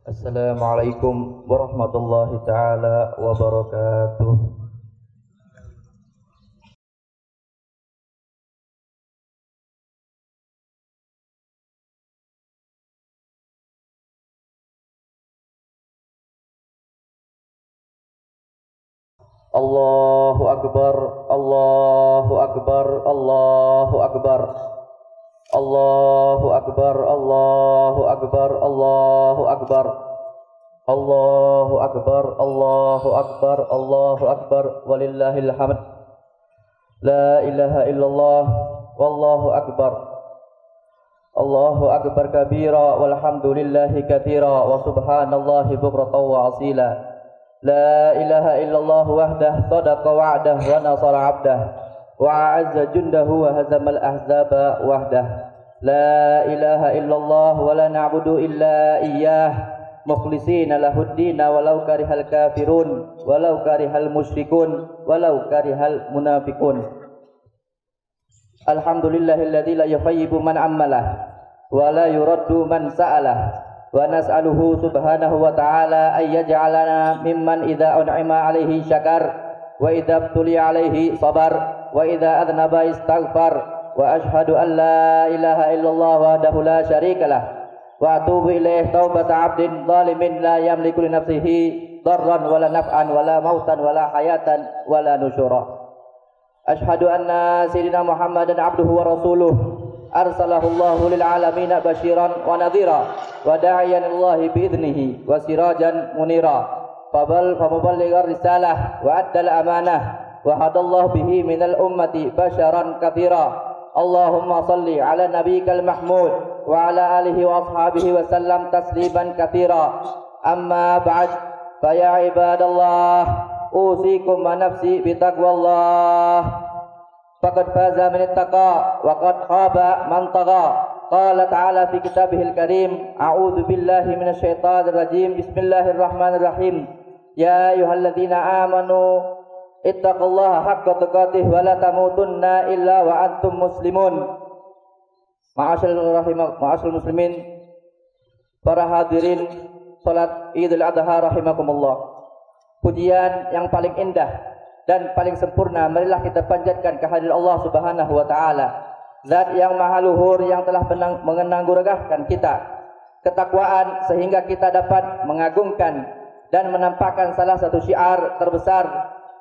Assalamualaikum warahmatullahi taala wabarakatuh. Allahu akbar, Allahu akbar, Allahu akbar. Allahu akbar, Allahu akbar, Allahu akbar. Allahu akbar, Allahu akbar, Allahu akbar, walillahil hamd. La ilaha illallah, wallahu akbar. Allahu akbar kabira, walhamdulillahi katsira, wa subhanallahi bukratan wa asila. La ilaha illallah wahdah, sadaqa wa'dah, wa nasara 'abdah, wa a'azza jundahu, wa hazamal ahzaba wahdah. La ilaha illallah wa la na'budu illa iyyah, mukhlisina lahuddin walau karihal kafirun, walau karihal musyrikun, walau karihal munafiqun. Alhamdulillahilladzi la yukhayyibu man ammalah wa la yuraddu man sa'alah. Wa nas'aluhu subhanahu wa ta'ala ay yaj'alana mimman idza un'ima 'alaihi syakar wa idza tuliya 'alaihi sabar wa idza adnaba istaghfar. Wa ashhadu an la ilaha illallah wahdahu la syarikalah wa atubu ilaih taubata 'abdin zalimin la yamliku li nafsihi darran wala naf'an wala mautan wala hayatan wala nusyura. Ashhadu anna sayyidina Muhammadan 'abduhu wa rasuluh arsalahu Allahu lil alamin basyiran wa nadhira wa da'iyan illahi bi idnihi wa sirajan munira. Famuballigha risalah wa addal amanah wa hadallahu bihi minal ummati basyaran katsira. Allahumma salli ala nabiyyikal mahmud wa ala alihi wa ashabihi wa sallam tasliman katsira. Amma ba'd, fa ya ibadallah, usikum wa nafsi bi taqwallah. Faqad faza man ittaqa wa qad khaba man tagha. Qala ta'ala fi kitabihil karim, a'udzu billahi minasy syaithanir rajim. Bismillahirrahmanirrahim. Ya ayyuhalladzina amanu ittaqullaha haqqa tuqatih wa la tamutunna illa wa antum muslimun. Ma'asyiral muslimin, para hadirin salat Idul Adha rahimakumullah. Pujian yang paling indah dan paling sempurna marilah kita panjatkan kehadirat Allah Subhanahu wa taala, Zat yang maha luhur yang telah menganugerahkan kita ketakwaan sehingga kita dapat mengagungkan dan menampakkan salah satu syiar terbesar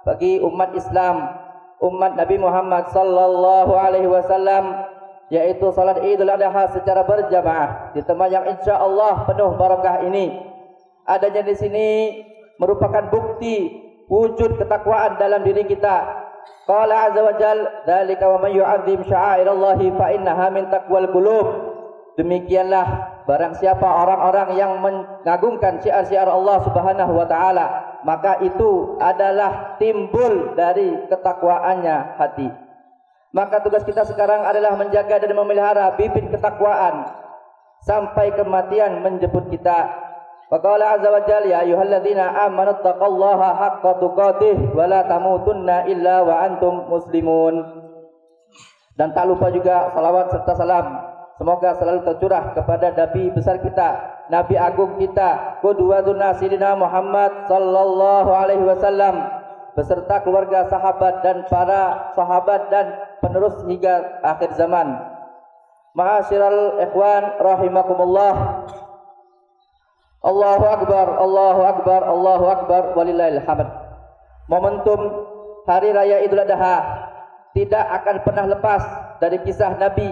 bagi umat Islam, umat Nabi Muhammad sallallahu alaihi wasallam, yaitu salat Idul Adha secara berjamaah di tempat yang insyaallah penuh barakah ini. Adanya di sini merupakan bukti wujud ketakwaan dalam diri kita. Qala azza wa jal, dzalika wa may yu'azzim sya'airallahi fa innaha min taqwal qulub. Demikianlah barang siapa orang-orang yang mengagungkan syiar-syiar Allah Subhanahu wa taala, maka itu adalah timbul dari ketakwaannya hati. Maka tugas kita sekarang adalah menjaga dan memelihara bibit ketakwaan sampai kematian menjemput kita. Faqala azza wa jalla, ya ayyuhalladzina amanu taqullaha haqqa tuqatih wa la tamutunna illa wa antum muslimun. Dan tak lupa juga salawat serta salam semoga selalu tercurah kepada Nabi besar kita, Nabi agung kita, qudwatuna sayyidina Muhammad sallallahu alaihi wasallam beserta keluarga, sahabat dan para sahabat dan penerus hingga akhir zaman. Ma'asyiral ikhwan rahimakumullah. Allahu akbar, Allahu akbar, Allahu akbar, walillahil hamd. Momentum hari raya Idul Adha tidak akan pernah lepas dari kisah Nabi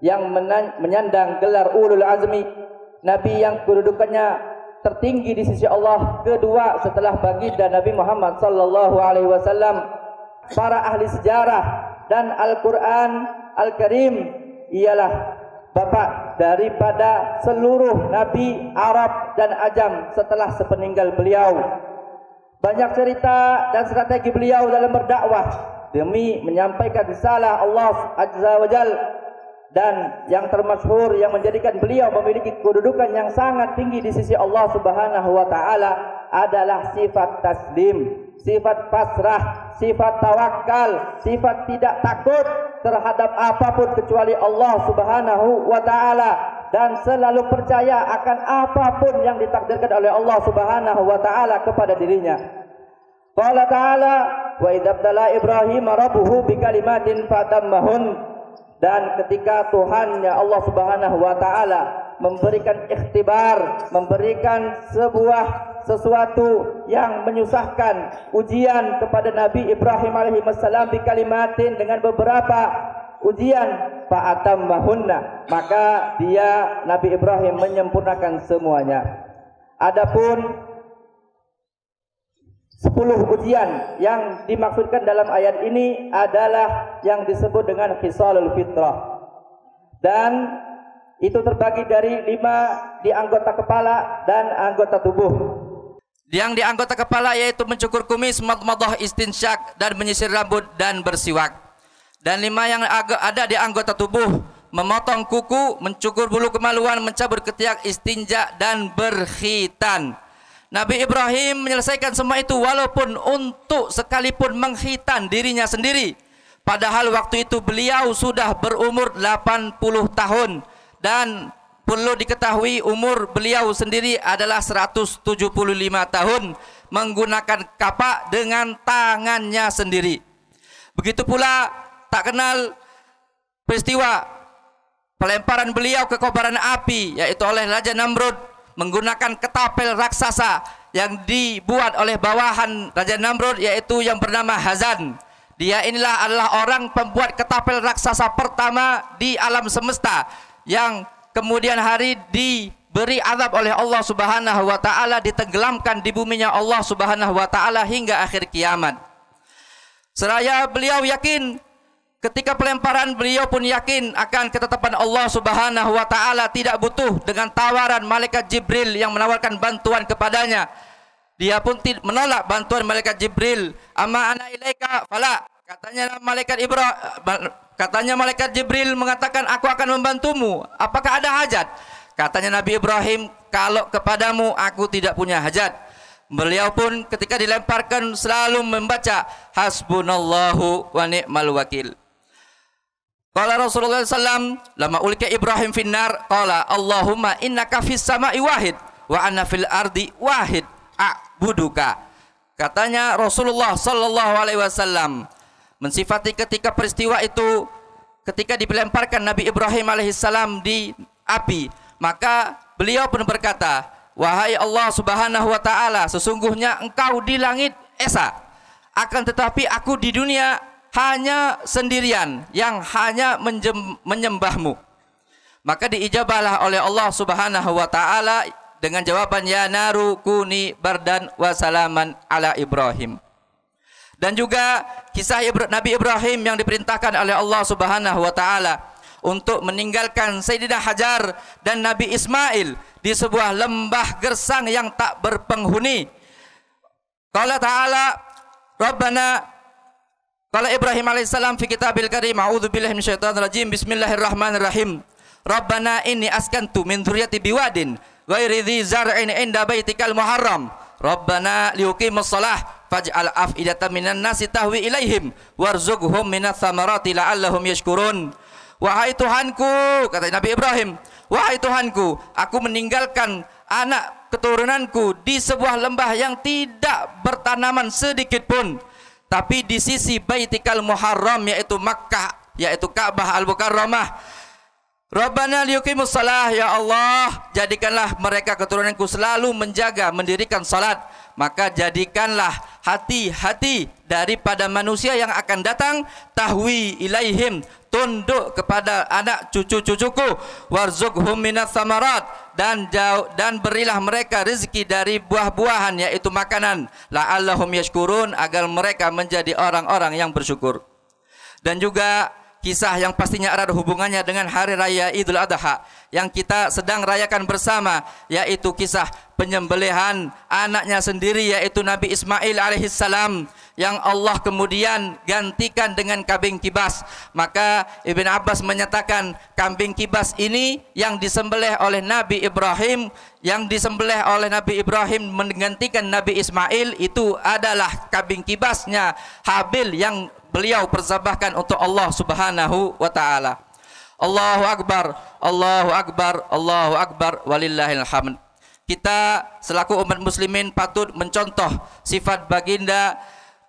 yang menyandang gelar ulul azmi, Nabi yang kedudukannya tertinggi di sisi Allah, kedua setelah baginda Nabi Muhammad sallallahu alaihi wasallam. Para ahli sejarah dan Al-Qur'an Al-Karim ialah bapak daripada seluruh nabi Arab dan Ajam setelah sepeninggal beliau. Banyak cerita dan strategi beliau dalam berdakwah demi menyampaikan risalah Allah Azza wa Jal, dan yang termasyhur yang menjadikan beliau memiliki kedudukan yang sangat tinggi di sisi Allah Subhanahu wa taala adalah sifat taslim, sifat pasrah, sifat tawakal, sifat tidak takut terhadap apapun kecuali Allah Subhanahu wa taala. dan selalu percaya akan apapun yang ditakdirkan oleh Allah Subhanahu wa taala kepada dirinya. Qala ta'ala wa idzabtala Ibrahim rabbuhu bikalimatin fatammahun. Dan ketika Tuhannya Allah Subhanahu wa taala memberikan ikhtibar, memberikan sesuatu yang menyusahkan, ujian kepada Nabi Ibrahim alaihi wassalam bikalimatin, dengan beberapa ujian, fa'atammahunna, maka dia Nabi Ibrahim menyempurnakan semuanya. Adapun 10 ujian yang dimaksudkan dalam ayat ini adalah yang disebut dengan khisalul fitrah, dan itu terbagi dari 5 di anggota kepala dan anggota tubuh. Yang di anggota kepala yaitu mencukur kumis, madmadah, istinsyak, dan menyisir rambut dan bersiwak. Dan 5 yang ada di anggota tubuh: memotong kuku, mencukur bulu kemaluan, mencabut ketiak, istinja, dan berkhitan. Nabi Ibrahim menyelesaikan semua itu walaupun untuk sekalipun mengkhitan dirinya sendiri. Padahal waktu itu beliau sudah berumur 80 tahun. Dan perlu diketahui umur beliau sendiri adalah 175 tahun, menggunakan kapak dengan tangannya sendiri. Begitu pula tak kenal peristiwa pelemparan beliau ke kobaran api, yaitu oleh Raja Namrud, menggunakan ketapel raksasa yang dibuat oleh bawahan Raja Namrud, yaitu yang bernama Hazan. Dia inilah adalah orang pembuat ketapel raksasa pertama di alam semesta, yang kemudian hari diberi azab oleh Allah Subhanahu wa taala, ditenggelamkan di buminya Allah Subhanahu wa taala hingga akhir kiamat. Seraya beliau yakin ketika pelemparan, beliau pun yakin akan ketetapan Allah Subhanahu wa taala, tidak butuh dengan tawaran malaikat Jibril yang menawarkan bantuan kepadanya. Dia pun menolak bantuan malaikat Jibril. Amma ana ilaika fala. Katanya malaikat Jibril mengatakan, aku akan membantumu. Apakah ada hajat? Katanya Nabi Ibrahim, kalau kepadamu aku tidak punya hajat. Beliau pun ketika dilemparkan selalu membaca hasbunallahu wa ni'mal wakil. Qala Rasulullah sallam, lama ulika Ibrahim finnar, qala Allahumma innaka fis sama'i wahid wa anna fil ardi wahid a'buduka. Katanya Rasulullah sallallahu alaihi wasallam mensifati ketika peristiwa itu, ketika dilemparkan Nabi Ibrahim alaihissalam di api, maka beliau pun berkata, wahai Allah Subhanahu wa taala, sesungguhnya engkau di langit esa, akan tetapi aku di dunia hanya sendirian yang hanya menyembahmu. Maka diijabahlah oleh Allah Subhanahu wa taala dengan jawaban, ya naru kuni bardan wa salaman ala Ibrahim. Dan juga kisah Nabi Ibrahim yang diperintahkan oleh Allah Subhanahu wa taala untuk meninggalkan Sayyidina Hajar dan Nabi Ismail di sebuah lembah gersang yang tak berpenghuni. Qala ta'ala, Rabbana, qala Ibrahim alaihissalam fi kitabil karim, a'udzubillahi minasyaitonir rajim, bismillahirrahmanirrahim. Rabbana inni askantu min dzurriyyati biwadin ghairi dzi zar'in 'inda baitikal muharram. Rabbana liyuqimus shalah faj'al af'idatan minan nasi tahwi ilaihim warzuqhum minats tsamarati la'allahum yashkurun. Wahai Tuhanku, kata Nabi Ibrahim, wahai Tuhanku, aku meninggalkan anak keturunanku di sebuah lembah yang tidak bertanaman sedikit pun, tapi di sisi Baitikal Muharram, yaitu Makkah, yaitu Ka'bah Al-Mukarramah. Rabbana liyuqimus shalah, ya Allah, jadikanlah mereka keturunanku selalu menjaga, mendirikan salat. Maka jadikanlah hati-hati daripada manusia yang akan datang, tahwi ilaihim, tunduk kepada anak cucu-cucuku, warzuqhum minats tsamarat, dan berilah mereka rezeki dari buah-buahan, yaitu makanan, la'allahum yashkurun, agar mereka menjadi orang-orang yang bersyukur. Dan juga kisah yang pastinya erat hubungannya dengan hari raya Idul Adha yang kita sedang rayakan bersama, yaitu kisah penyembelihan anaknya sendiri, yaitu Nabi Ismail alaihissalam, yang Allah kemudian gantikan dengan kambing kibas. Maka Ibn Abbas menyatakan kambing kibas ini yang disembelih oleh Nabi Ibrahim, menggantikan Nabi Ismail, itu adalah kambing kibasnya Habil yang beliau persembahkan untuk Allah Subhanahu wa taala. Allahu Akbar, Allahu Akbar, Allahu Akbar, walillahil hamd. Kita selaku umat muslimin patut mencontoh sifat baginda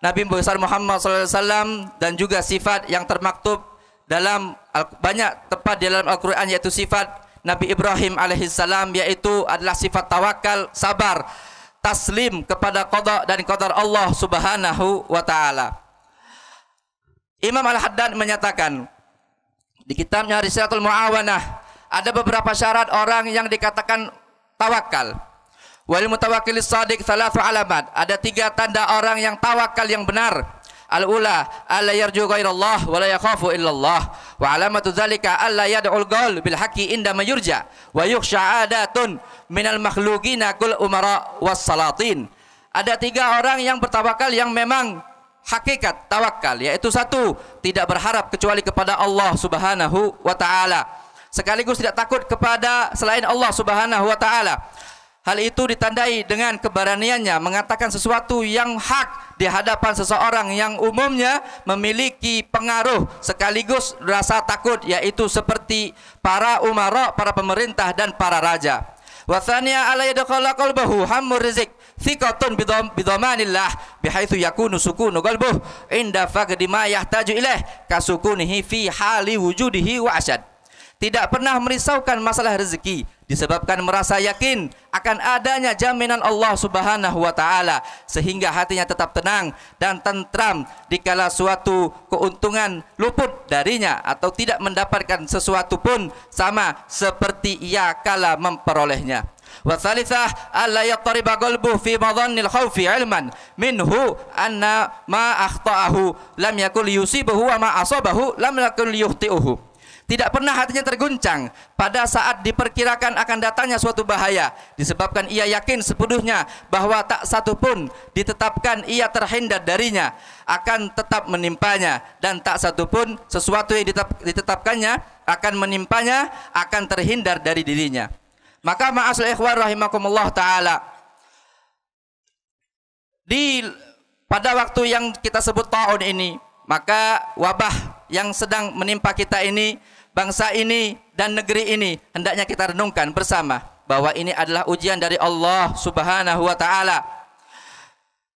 Nabi besar Muhammad SAW dan juga sifat yang termaktub dalam banyak tempat di dalam Al-Quran, yaitu sifat Nabi Ibrahim alaihissalam, yaitu adalah sifat tawakal, sabar, taslim kepada qada dan qadar Allah Subhanahu wa taala. Imam Al-Haddad menyatakan di kitabnya Risalatul Muawanah, ada beberapa syarat orang yang dikatakan tawakal. Wal mutawakkilis shadiq thalathu alamat. Ada 3 tanda orang yang tawakal yang benar. Al-ula alla yarju ghairallah wa la yakhafu illallah, wa alamatu dzalika alla yad'ul qaul bil haqqi inda ma yurja wa yukhsha adatun minal makhluqina kul umara was salatin. Ada 3 orang yang bertawakal yang memang hakikat tawakal, yaitu 1, tidak berharap kecuali kepada Allah Subhanahu wa taala, sekaligus tidak takut kepada selain Allah Subhanahu wa taala. Hal itu ditandai dengan keberaniannya mengatakan sesuatu yang hak di hadapan seseorang yang umumnya memiliki pengaruh sekaligus rasa takut, yaitu seperti para umara, para pemerintah dan para raja. Wa thaniya ala yadkhala qalbahu hammur rizq thiqatun bidhamanillah bihaitsu yakunu sukunu qalbuhu inda faqdi ma yahtaju ilaih kasukunihi fi hali wujudihi wa asyad. Tidak pernah merisaukan masalah rezeki disebabkan merasa yakin akan adanya jaminan Allah Subhanahu wa taala, sehingga hatinya tetap tenang dan tentram dikala suatu keuntungan luput darinya atau tidak mendapatkan sesuatu pun sama seperti ia kala memperolehnya. Wa tsalitsah alla yattariba qalbuhu fi madhannil khaufi ilman minhu anna ma akhtaahu lam yakul yusibuhu wa ma asabahu lam yakul yukhti'uhu. Tidak pernah hatinya terguncang pada saat diperkirakan akan datangnya suatu bahaya, disebabkan ia yakin sepenuhnya bahwa tak satu pun ditetapkan ia terhindar darinya akan tetap menimpanya, dan tak satu pun sesuatu yang ditetapkannya akan menimpanya akan terhindar dari dirinya. Maka ma'asal ikhwan rahimakumullah ta'ala, pada waktu yang kita sebut ta'un ini, maka wabah yang sedang menimpa kita ini, bangsa ini dan negeri ini, hendaknya kita renungkan bersama bahwa ini adalah ujian dari Allah Subhanahu wa taala.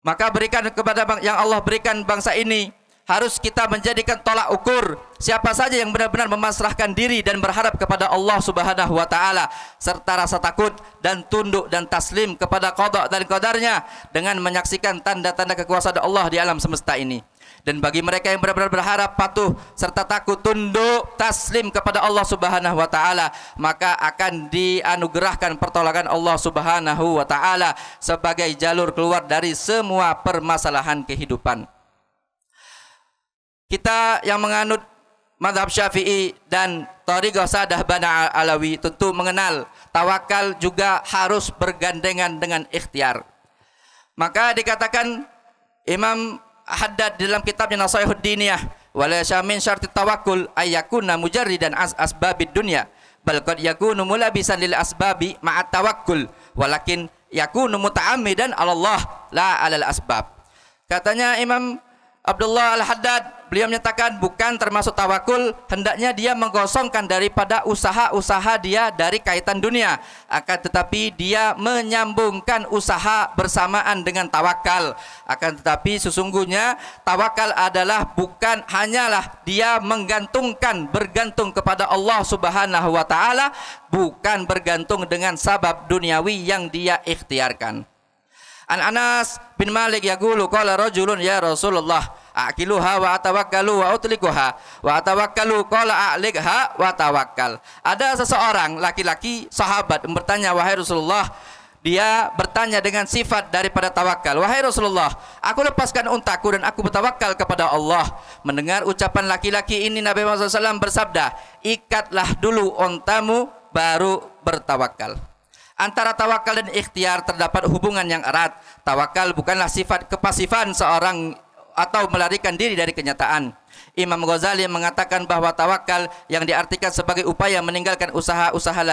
Maka berikan kepada yang Allah berikan bangsa ini, harus kita menjadikan tolak ukur siapa saja yang benar-benar memasrahkan diri dan berharap kepada Allah Subhanahu wa taala serta rasa takut dan tunduk dan taslim kepada qada dan qadarnya dengan menyaksikan tanda-tanda kekuasaan Allah di alam semesta ini. Dan bagi mereka yang benar-benar berharap, patuh serta takut, tunduk, taslim kepada Allah Subhanahu wa taala, maka akan dianugerahkan pertolongan Allah Subhanahu wa taala sebagai jalur keluar dari semua permasalahan kehidupan. Kita yang menganut mazhab Syafi'i dan Thariqah Sadah Bana Alawi tentu mengenal tawakal juga harus bergandengan dengan ikhtiar. Maka dikatakan Imam Haddad dalam kitabnya Nasaihud Diniyah, wala syamin syartit tawakkul ayyakuna mujarridan asbabid dunya bal qad yakunu mulabisan lil asbabi ma'at tawakkul walakin yakunu muta'ammidan 'ala Allah la 'alal asbab. Katanya Imam Abdullah Al-Haddad, beliau menyatakan bukan termasuk tawakul hendaknya dia menggosongkan daripada usaha-usaha dia dari kaitan dunia, akan tetapi dia menyambungkan usaha bersamaan dengan tawakal. Akan tetapi sesungguhnya tawakal adalah bukan hanyalah dia bergantung kepada Allah Subhanahu wa taala, bukan bergantung dengan sabab duniawi yang dia ikhtiarkan. An Anas bin Malik yaqulu qala rajulun ya Rasulullah aqiluha wa atawakkalu wa utlikuha wa atawakkalu qala a'likha wa tawakkal. Ada seseorang laki-laki sahabat bertanya, wahai Rasulullah, dia bertanya dengan sifat daripada tawakal, wahai Rasulullah, aku lepaskan untaku dan aku bertawakal kepada Allah. Mendengar ucapan laki-laki ini, Nabi Muhammad SAW bersabda, ikatlah dulu untamu baru bertawakal. Antara tawakal dan ikhtiar terdapat hubungan yang erat. Tawakal bukanlah sifat kepasifan seorang atau melarikan diri dari kenyataan. Imam Ghazali mengatakan bahwa tawakal yang diartikan sebagai upaya meninggalkan usaha-usaha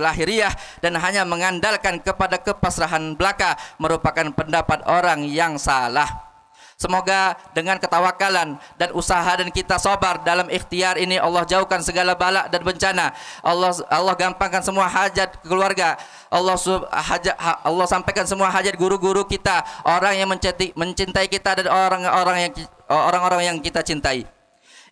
lahiriah dan hanya mengandalkan kepada kepasrahan belaka merupakan pendapat orang yang salah. Semoga dengan ketawakalan dan usaha dan kita sabar dalam ikhtiar ini, Allah jauhkan segala bala dan bencana. Allah gampangkan semua hajat keluarga. Allah sampaikan semua hajat guru-guru kita, orang yang mencintai kita dan orang-orang yang kita cintai.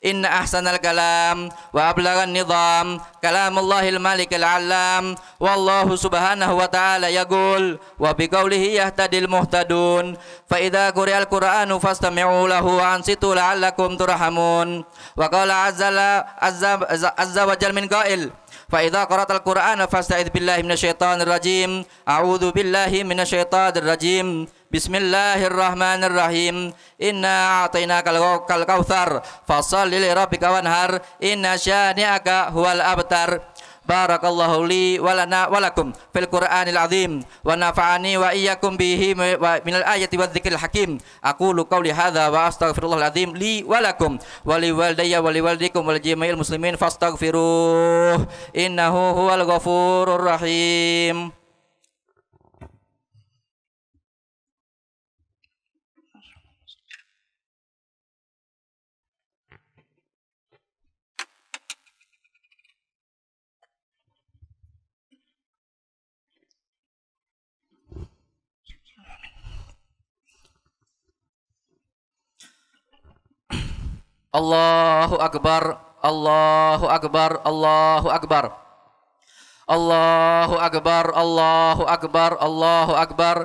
Inna ahsanal kalam wa ablagan nizam kalamullahil malikil alam wallahu subhanahu wa ta'ala yaqul wa biqaulihi yahtadil muhtadun fa idza quri'al qur'anu fastami'u lahu wa ansitu la'allakum turhamun wa qala azza wa jalla min qail fa idza qara'tal qur'ana fasta'idz billahi minasyaitonir rajim a'udzu billahi minasyaitonir rajim. Bismillahirrahmanirrahim. Inna a'tainakal kautsar fashalli li rabbika wanhar inna syani'aka huwal abtar. Barakallahu li wa lana wa lakum fil Qur'anil azim wa nafa'ani wa iyyakum bihi minal ayati wadh-dhikril hakim. Aqulu qawli hadza wa astaghfirullahal azim li wa lakum wa liwalidayya wa liwalidikum wa lijami'il muslimin fastaghfiruh innahu huwal ghafurur rahim. Allahu akbar, Allahu akbar, Allahu akbar. Allahu akbar, Allahu akbar, Allahu akbar.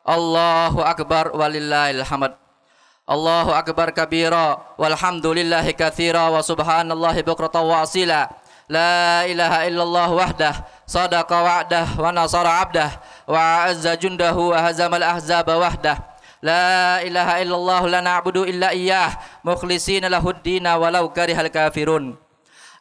Allahu akbar walillahil hamd. Allahu akbar kabira walhamdulillahi katsira wa subhanallahi bukratan wa asila. La ilaha illallah wahdah sadaqa wa'dah wa nasara 'abdah wa azza jundahu wa hazamal ahzaba wahdah. La ilaha illallah la na'budu illa iyyah mukhlishina lahuddina walau karihal kafirun.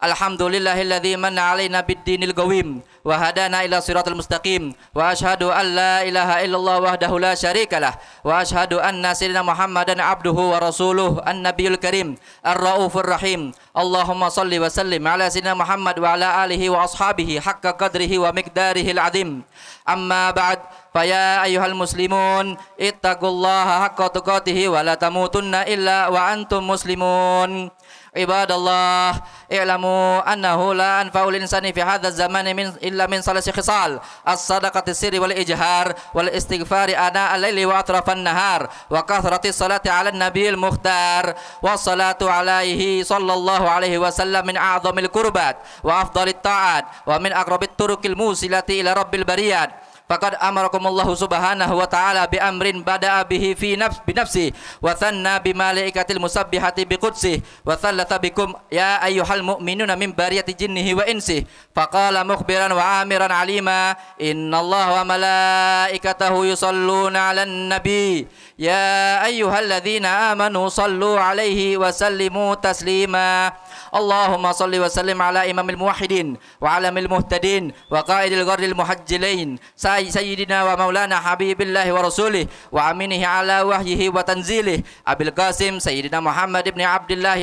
Alhamdulillahilladzi manna 'alaina bid-dinil qawim wa hadana ila siratal mustaqim wa asyhadu an la ilaha illallah wahdahu la syarikalah wa asyhadu anna sayyidina Muhammadan 'abduhu wa rasuluhu an-nabiyul karim ar-raufur rahim. Allahumma shalli wa sallim ala sayyidina Muhammad wa ala alihi wa ashabihi haqqa qadrihi wa miqdarihil 'azim. Amma ba'd, fa ya ayyuhal muslimun ittaqullaha haqqa tuqatih wa la tamutunna illa wa antum muslimun. Ibadallah, i'lamu annahu la anfa'ul insani fi hadzal zamani illa min salasi khisal as-sadaqati sirri wal ijhar wal istighfari ana al-laili wa atrafan nahar wa kathrati salati 'ala an-nabiyil mukhtar wa salatu 'alaihi sallallahu alaihi wasallam min a'zamil qurbat wa afdalit ta'at wa min aqrabit turuqil musilati ila rabbil bariyat. Faqad amarakumullahu subhanahu wa ta'ala bi amrin bada'a bihi fi nafsi wa thanna bi malaikatil musabbihati bi qudsi wa thalatha bikum ya ayyuhal mu'minuna min bariyati jinnihi wa insi. Faqala mukhbiran wa amiran alima innallaha wa malaikatahu yusalluna 'alan nabi ya ayyuhalladzina amanu sallu 'alaihi wa sallimu taslima. Allahumma salli wa sallim ala imamil muwahhidin wa alamil muhtadin wa qaidil gharril muhajjilin sayyidina wa maulana habibillahi wa rasulih wa aminihi ala wahyihi wa tanzilih Abil Qasim sayyidina Muhammad ibn Abdullah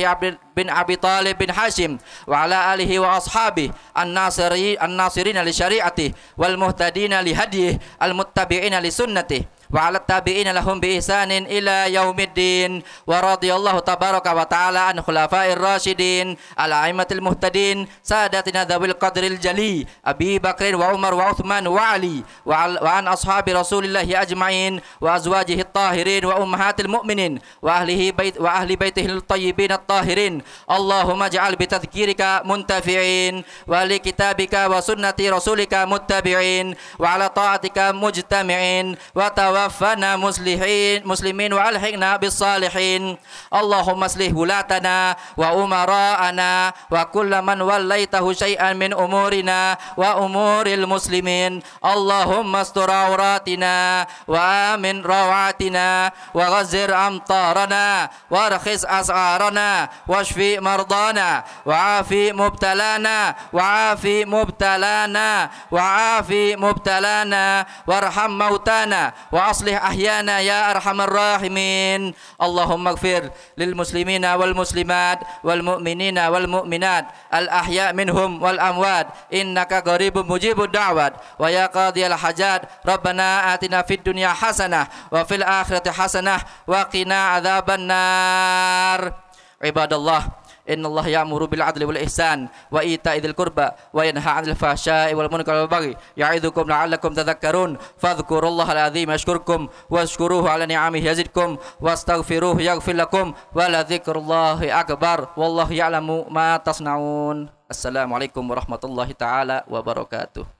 bin Abi Talib bin Hashim wa ala alihi wa ashabihi an-nasirina li syari'atihi wal muhtadina li hadihi al-muttabi'ina li sunnatihi wa 'ala tabi'ina lahum bi ihsanin ila yaumiddin wa radiyallahu tabaraka wa ta'ala an khulafa'ir rasyidin al-a'immatil muhtadin sadatina dzawil qadril jali Abi Bakr wa Umar wa Uthman wa Ali wa an ashabi Rasulillahi ajma'in wa azwajihi at-tahirin wa ummahatil mu'minin wa ahli baitihil tayyibin at-tahirin. Allahumma ij'al bi tadhkirika muntafi'in wa li kitabika wa sunnati rasulika muttabi'in wa 'ala ta'atika mujtami'in wa tawaffana muslimin wa alhiqna bis salihin. Allahumma aslih wulatana wa umara'ana wa kullaman wallaitahu syai'an min umurina wa umuril muslimin. Allahumma astur auratina wa amin rawatina wa ghazir amtarana wa rakhis as'arana washfi mardana wa afi mubtalana wa afi mubtalana wa afi mubtalana warham mautana wa aslih ahyana ya arhamar rahimin. Allahumma ighfir lil muslimina wal muslimat wal mu'minina wal mu'minat al ahya minhum wal amwat innaka qaribun mujibud da'wat wa ya qadiyal hajat rabbana atina fid dunya hasanah wa fil akhirati hasanah wa qina adzaban nar. Ibadallah, innallaha ya'muru bil 'adli wal ihsan wa ita'i dzil qurba wa yanha 'anil fahsya'i wal munkari wal baghi ya'idzukum la'allakum tadhakkarun fadhkurullaha al-'azim yashkurkum washkuruhu 'ala ni'amihi yazidkum wastaghfiruhu yaghfir lakum wa la dzikrullahi akbar wallahu ya'lamu ma tasna'un. Assalamualaikum warahmatullahi taala wabarakatuh.